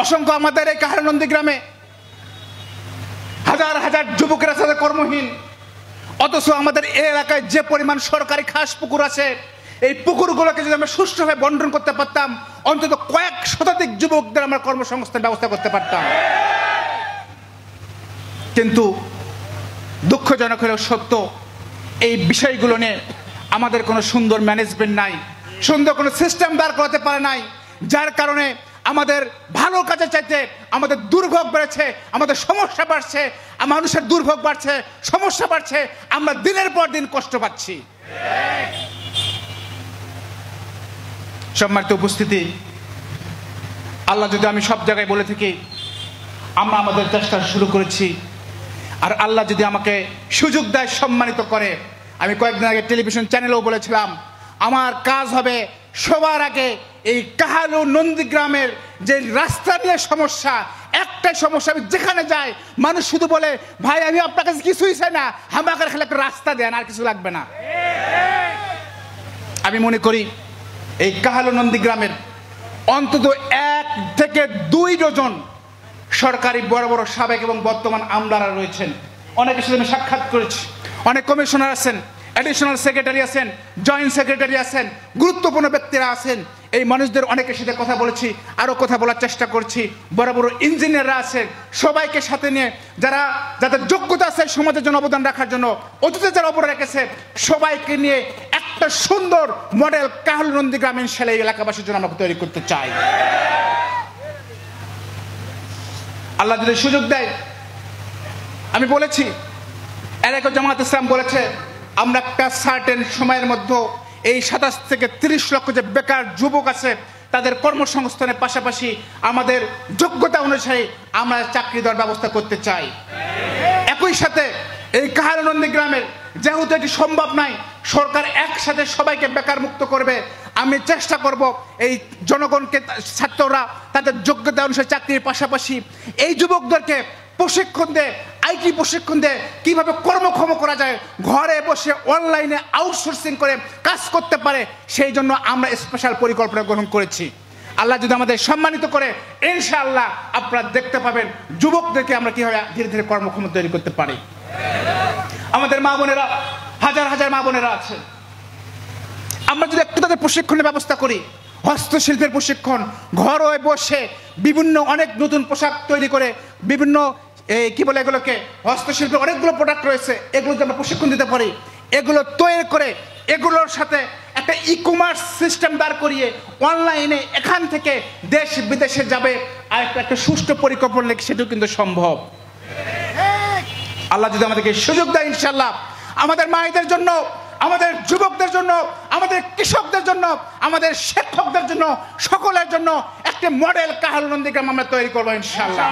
অসংখ্য আমাদের এই কাহারো নন্দীগ্রামে হাজার হাজার যুবকেরা সাথে কর্মহীন, অথচ আমাদের এই এলাকায় যে পরিমাণ সরকারি খাস পুকুর আছে, এই পুকুরগুলোকে যদি আমরা সুষ্ঠুভাবে বন্টন করতে পারতাম, অন্তত কয়েক শতাধিক যুবকদের আমরা কর্মসংস্থান ব্যবস্থা করতে পারতাম। কিন্তু দুঃখজনক হলেও সত্য, এই বিষয়গুলো নিয়ে আমাদের কোনো সুন্দর ম্যানেজমেন্ট নাই, সুন্দর কোনো সিস্টেম দাঁড় করাতে পারে নাই, যার কারণে আমাদের ভালো কাজে চাইতে আমাদের দুর্ভোগ বেড়েছে, আমাদের সমস্যা বাড়ছে, মানুষের দুর্ভোগ বাড়ছে, সমস্যা বাড়ছে, আমরা দিনের পর দিন কষ্ট পাচ্ছি। সম্মানিত উপস্থিতি, আল্লাহ যদি আমি সব জায়গায় বলে থাকি আমরা আমাদের চেষ্টা শুরু করেছি, আর আল্লাহ যদি আমাকে সুযোগ দেয়, সম্মানিত করে, আমি কয়েকদিন আগে টেলিভিশন চ্যানেলেও বলেছিলাম আমার কাজ হবে সবার আগে এই কাহালু নন্দীগ্রামের যে রাস্তা নিয়ে সমস্যা, একটাই সমস্যা, আমি যেখানে যাই মানুষ শুধু বলে ভাই আমি আপনার কাছে কিছুই চাই না, আমাকে খালি একটা রাস্তা দেন, আর কিছু লাগবে না। আমি মনে করি এই কাহালু নন্দীগ্রামের অন্তত 1 থেকে 2 ডজন সরকারি বড় বড় সাবেক এবং বর্তমান আমলারা রয়েছেন। অনেকের সাথে আমি সাক্ষাৎ করেছি, অনেক কমিশনার আছেন, অ্যাডিশনাল সেক্রেটারি আছেন, জয়েন্ট সেক্রেটারি আছেন, গুরুত্বপূর্ণ ব্যক্তিরা আছেন। এই মানুষদের অনেকের সাথে কথা বলেছি, আরও কথা বলার চেষ্টা করছি। বড় বড় ইঞ্জিনিয়াররা আছেন, সবাইকে সাথে নিয়ে যারা যাদের যোগ্যতা আছে সমাজের জন্য অবদান রাখার জন্য, অতীতে যারা অবদান রেখেছে, সবাইকে নিয়ে একটা সুন্দর মডেল কাহালু নন্দীগ্রাম ইনশাআল্লাহ এলাকাবাসীর জন্য আমরা তৈরি করতে চাই। আল্লাহ যদি সুযোগ দেয়, আমি বলেছি এলাকা জামাত ইসলাম বলেছে আমরা একটা সার্টেন সময়ের মধ্যে এই 27 থেকে 30 লক্ষ যে বেকার যুবক আছে তাদের কর্মসংস্থানের পাশাপাশি আমাদের যোগ্যতা অনুযায়ী আমরা চাকরি দেওয়ার ব্যবস্থা করতে চাই। একই সাথে এই কাহালু নন্দীগ্রামের যেহেতু এটি সম্ভব নাই সরকার একসাথে সবাইকে বেকার মুক্ত করবে, আমি চেষ্টা করব এই জনগণকে, ছাত্ররা তাদের যোগ্যতা অনুসারে চাকরির পাশাপাশি এই যুবকদেরকে প্রশিক্ষণ দেয়, আইটি প্রশিক্ষণ দেয়, কিভাবে কর্মক্ষম করা যায়, ঘরে বসে অনলাইনে আউটসোর্সিং করে কাজ করতে পারে, সেই জন্য আমরা স্পেশাল পরিকল্পনা গ্রহণ করেছি। আল্লাহ যদি আমাদের সম্মানিত করে ইনশাআল্লাহ আপনারা দেখতে পাবেন যুবকদেরকে আমরা কিভাবে ধীরে ধীরে কর্মক্ষম তৈরি করতে পারি। আমাদের মা বোনেরা, হাজার হাজার মা বোনেরা আছে, আমরা যদি একটু তাদের প্রশিক্ষণের ব্যবস্থা করি, হস্তশিল্পের প্রশিক্ষণ, ঘরে বসে বিভিন্ন অনেক নতুন পোশাক তৈরি করে বিভিন্ন কি বলে এগুলোকে হস্তশিল্পের অনেকগুলো প্রোডাক্ট রয়েছে, এগুলো যদি আমরা প্রশিক্ষণ দিতে পারি, এগুলো তৈরি করে এগুলোর সাথে একটা ই-কমার্স সিস্টেম দাঁড় করিয়ে অনলাইনে এখান থেকে দেশ বিদেশে যাবে, আর একটা সুষ্ঠু পরিকল্পনা লেগে সেটাও কিন্তু সম্ভব। আল্লাহ যদি আমাদেরকে সুযোগ দেয় ইনশাআল্লাহ আমাদের মায়েদের জন্য, আমাদের যুবকদের জন্য, আমাদের কৃষকদের জন্য, আমাদের শিক্ষকদের জন্য, সকলের জন্য একটা মডেল কাহালু নন্দীগ্রাম আমরা তৈরি করবো ইনশাআল্লাহ।